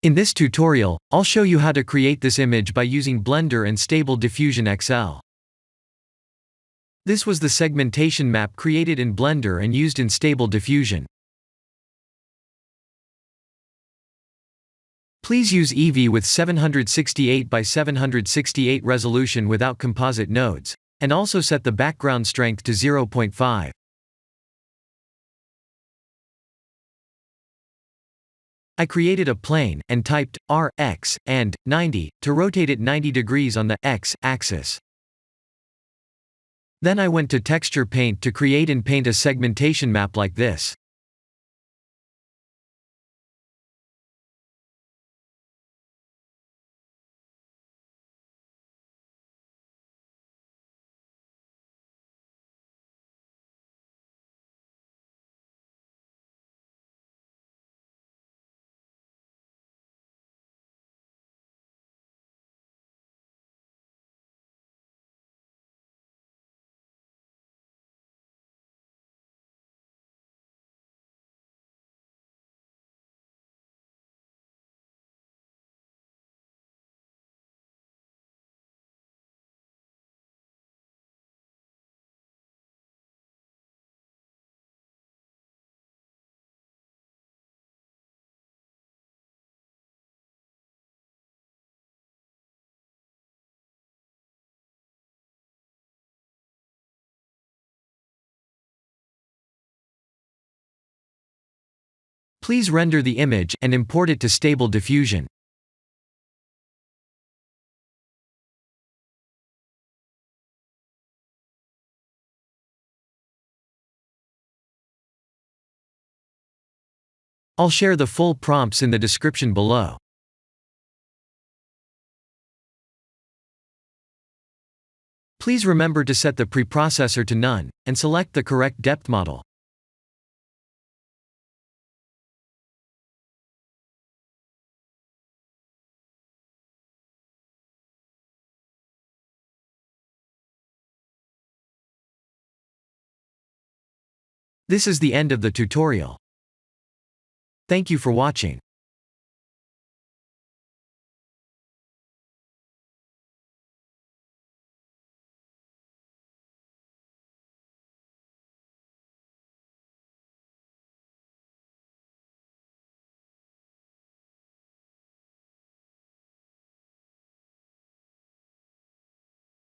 In this tutorial, I'll show you how to create this image by using Blender and Stable Diffusion XL. This was the segmentation map created in Blender and used in Stable Diffusion. Please use Eevee with 768 by 768 resolution without composite nodes, and also set the background strength to 0.5. I created a plane, and typed R, X, and 90, to rotate it 90 degrees on the X axis. Then I went to Texture Paint to create and paint a segmentation map like this. Please render the image and import it to Stable Diffusion. I'll share the full prompts in the description below. Please remember to set the preprocessor to none, and select the correct depth model. This is the end of the tutorial. Thank you for watching.